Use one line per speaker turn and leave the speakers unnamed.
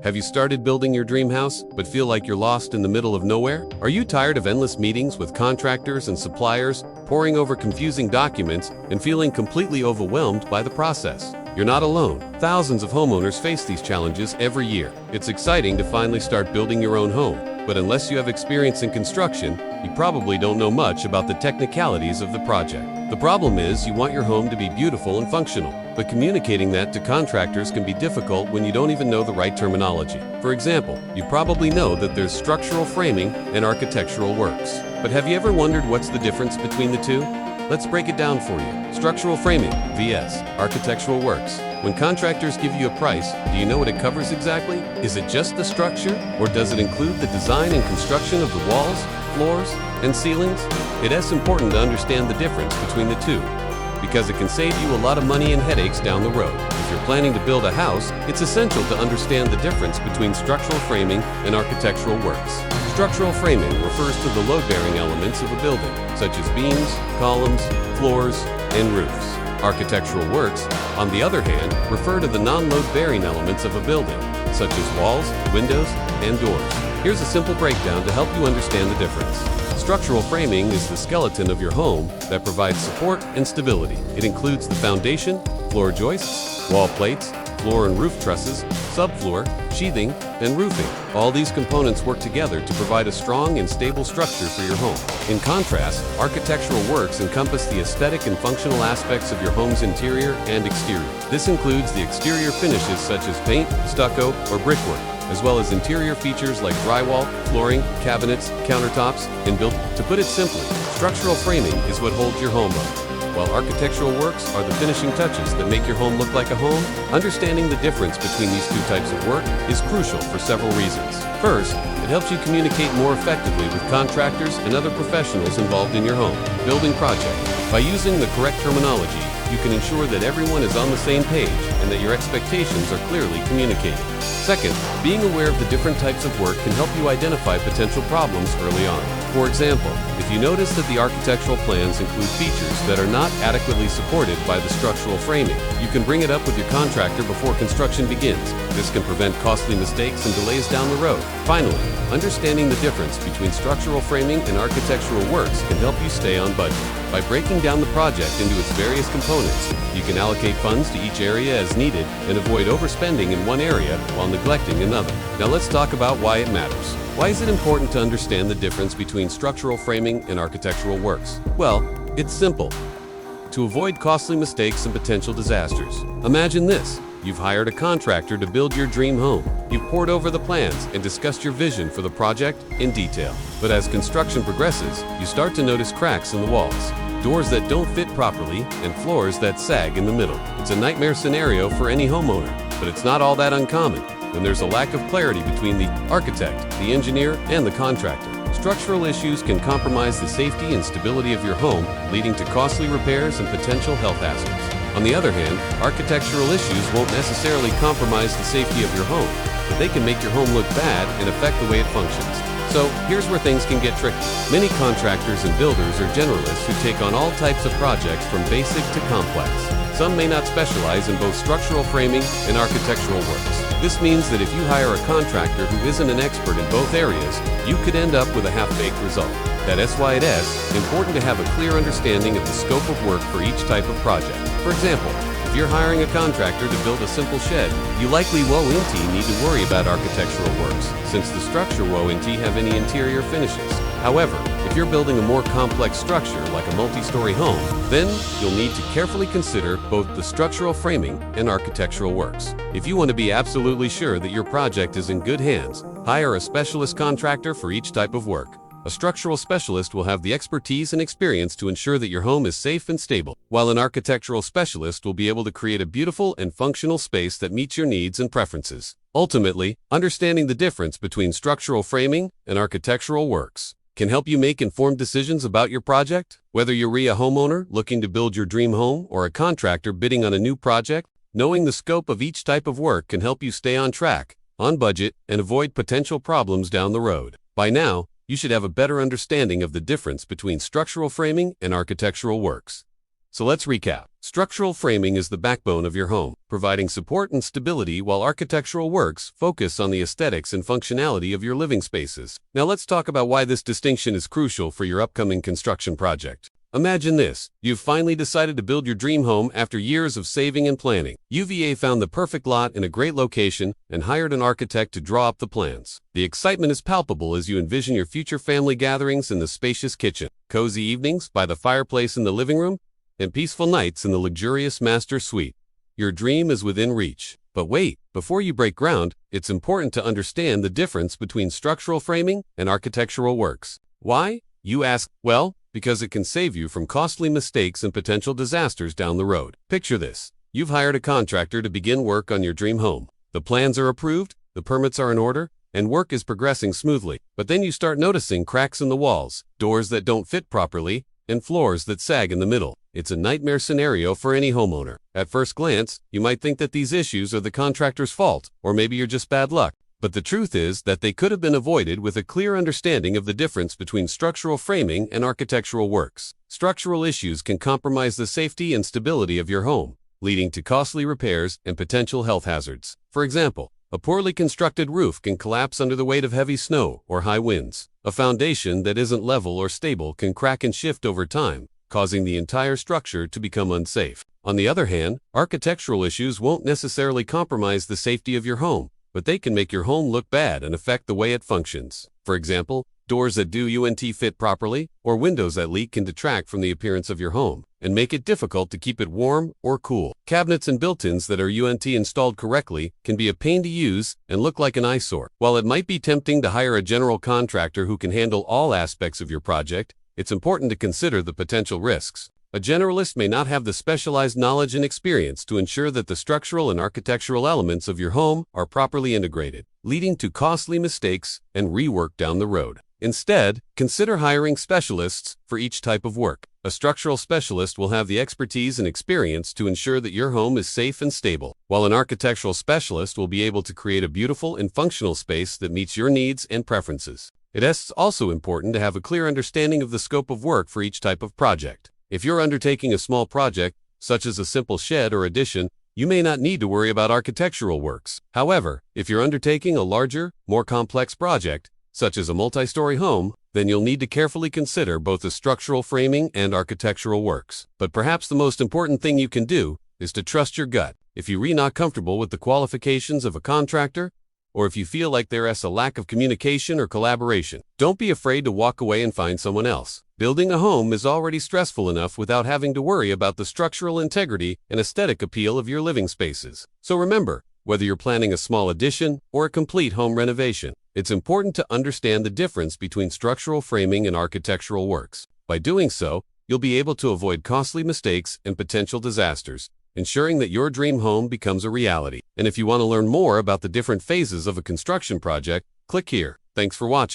Have you started building your dream house, but feel like you're lost in the middle of nowhere? Are you tired of endless meetings with contractors and suppliers, poring over confusing documents, and feeling completely overwhelmed by the process? You're not alone. Thousands of homeowners face these challenges every year. It's exciting to finally start building your own home, but unless you have experience in construction, you probably don't know much about the technicalities of the project. The problem is you want your home to be beautiful and functional, but communicating that to contractors can be difficult when you don't even know the right terminology. For example, you probably know that there's structural framing and architectural works. But have you ever wondered what's the difference between the two? Let's break it down for you. Structural framing vs. architectural works. When contractors give you a price, do you know what it covers exactly? Is it just the structure, or does it include the design and construction of the walls, floors, and ceilings? It is important to understand the difference between the two, because it can save you a lot of money and headaches down the road. If you're planning to build a house, it's essential to understand the difference between structural framing and architectural works. Structural framing refers to the load-bearing elements of a building, such as beams, columns, floors, and roofs. Architectural works, on the other hand, refer to the non-load-bearing elements of a building, such as walls, windows, and doors. Here's a simple breakdown to help you understand the difference. Structural framing is the skeleton of your home that provides support and stability. It includes the foundation, floor joists, wall plates, floor and roof trusses, subfloor, sheathing, and roofing. All these components work together to provide a strong and stable structure for your home. In contrast, architectural works encompass the aesthetic and functional aspects of your home's interior and exterior. This includes the exterior finishes such as paint, stucco, or brickwork, as well as interior features like drywall, flooring, cabinets, countertops, and built. To put it simply, structural framing is what holds your home up, while architectural works are the finishing touches that make your home look like a home. Understanding the difference between these two types of work is crucial for several reasons. First, it helps you communicate more effectively with contractors and other professionals involved in your home building project. By using the correct terminology, you can ensure that everyone is on the same page and that your expectations are clearly communicated. Second, being aware of the different types of work can help you identify potential problems early on. For example, if you notice that the architectural plans include features that are not adequately supported by the structural framing, you can bring it up with your contractor before construction begins. This can prevent costly mistakes and delays down the road. Finally, understanding the difference between structural framing and architectural works can help you stay on budget. By breaking down the project into its various components, you can allocate funds to each area as needed and avoid overspending in one area while neglecting another. Now let's talk about why it matters. Why is it important to understand the difference between structural framing and architectural works? Well, it's simple. To avoid costly mistakes and potential disasters. Imagine this. You've hired a contractor to build your dream home. You've pored over the plans and discussed your vision for the project in detail. But as construction progresses, you start to notice cracks in the walls, doors that don't fit properly, and floors that sag in the middle. It's a nightmare scenario for any homeowner, but it's not all that uncommon when there's a lack of clarity between the architect, the engineer, and the contractor. Structural issues can compromise the safety and stability of your home, leading to costly repairs and potential health hazards. On the other hand, architectural issues won't necessarily compromise the safety of your home, but they can make your home look bad and affect the way it functions. So here's where things can get tricky. Many contractors and builders are generalists who take on all types of projects from basic to complex. Some may not specialize in both structural framing and architectural works. This means that if you hire a contractor who isn't an expert in both areas, you could end up with a half-baked result. That's why it is important to have a clear understanding of the scope of work for each type of project. For example, if you're hiring a contractor to build a simple shed, you likely won't need to worry about architectural works, since the structure won't have any interior finishes. However, if you're building a more complex structure like a multi-story home, then you'll need to carefully consider both the structural framing and architectural works. If you want to be absolutely sure that your project is in good hands, hire a specialist contractor for each type of work. A structural specialist will have the expertise and experience to ensure that your home is safe and stable, while an architectural specialist will be able to create a beautiful and functional space that meets your needs and preferences. Ultimately, understanding the difference between structural framing and architectural works can help you make informed decisions about your project. Whether you're a homeowner looking to build your dream home or a contractor bidding on a new project, knowing the scope of each type of work can help you stay on track, on budget, and avoid potential problems down the road. By now, you should have a better understanding of the difference between structural framing and architectural works. So let's recap. Structural framing is the backbone of your home, providing support and stability, while architectural works focus on the aesthetics and functionality of your living spaces. Now let's talk about why this distinction is crucial for your upcoming construction project. Imagine this. You've finally decided to build your dream home after years of saving and planning. UVA found the perfect lot in a great location and hired an architect to draw up the plans. The excitement is palpable as you envision your future family gatherings in the spacious kitchen, cozy evenings by the fireplace in the living room, and peaceful nights in the luxurious master suite. Your dream is within reach. But wait, before you break ground, it's important to understand the difference between structural framing and architectural works. Why? You ask. Well, because it can save you from costly mistakes and potential disasters down the road. Picture this. You've hired a contractor to begin work on your dream home. The plans are approved, the permits are in order, and work is progressing smoothly. But then you start noticing cracks in the walls, doors that don't fit properly, and floors that sag in the middle. It's a nightmare scenario for any homeowner. At first glance, you might think that these issues are the contractor's fault, or maybe you're just bad luck. But the truth is that they could have been avoided with a clear understanding of the difference between structural framing and architectural works. Structural issues can compromise the safety and stability of your home, leading to costly repairs and potential health hazards. For example, a poorly constructed roof can collapse under the weight of heavy snow or high winds. A foundation that isn't level or stable can crack and shift over time, causing the entire structure to become unsafe. On the other hand, architectural issues won't necessarily compromise the safety of your home, but they can make your home look bad and affect the way it functions. For example, doors that don't fit properly or windows that leak can detract from the appearance of your home and make it difficult to keep it warm or cool. Cabinets and built-ins that are installed correctly can be a pain to use and look like an eyesore. While it might be tempting to hire a general contractor who can handle all aspects of your project, it's important to consider the potential risks. A generalist may not have the specialized knowledge and experience to ensure that the structural and architectural elements of your home are properly integrated, leading to costly mistakes and rework down the road. Instead, consider hiring specialists for each type of work. A structural specialist will have the expertise and experience to ensure that your home is safe and stable, while an architectural specialist will be able to create a beautiful and functional space that meets your needs and preferences. It is also important to have a clear understanding of the scope of work for each type of project. If you're undertaking a small project, such as a simple shed or addition, you may not need to worry about architectural works. However, if you're undertaking a larger, more complex project, such as a multi-story home, then you'll need to carefully consider both the structural framing and architectural works. But perhaps the most important thing you can do is to trust your gut. If you're not comfortable with the qualifications of a contractor, or if you feel like there is a lack of communication or collaboration, don't be afraid to walk away and find someone else. Building a home is already stressful enough without having to worry about the structural integrity and aesthetic appeal of your living spaces. So remember, whether you're planning a small addition or a complete home renovation, it's important to understand the difference between structural framing and architectural works. By doing so, you'll be able to avoid costly mistakes and potential disasters, ensuring that your dream home becomes a reality. And if you want to learn more about the different phases of a construction project, click here. Thanks for watching.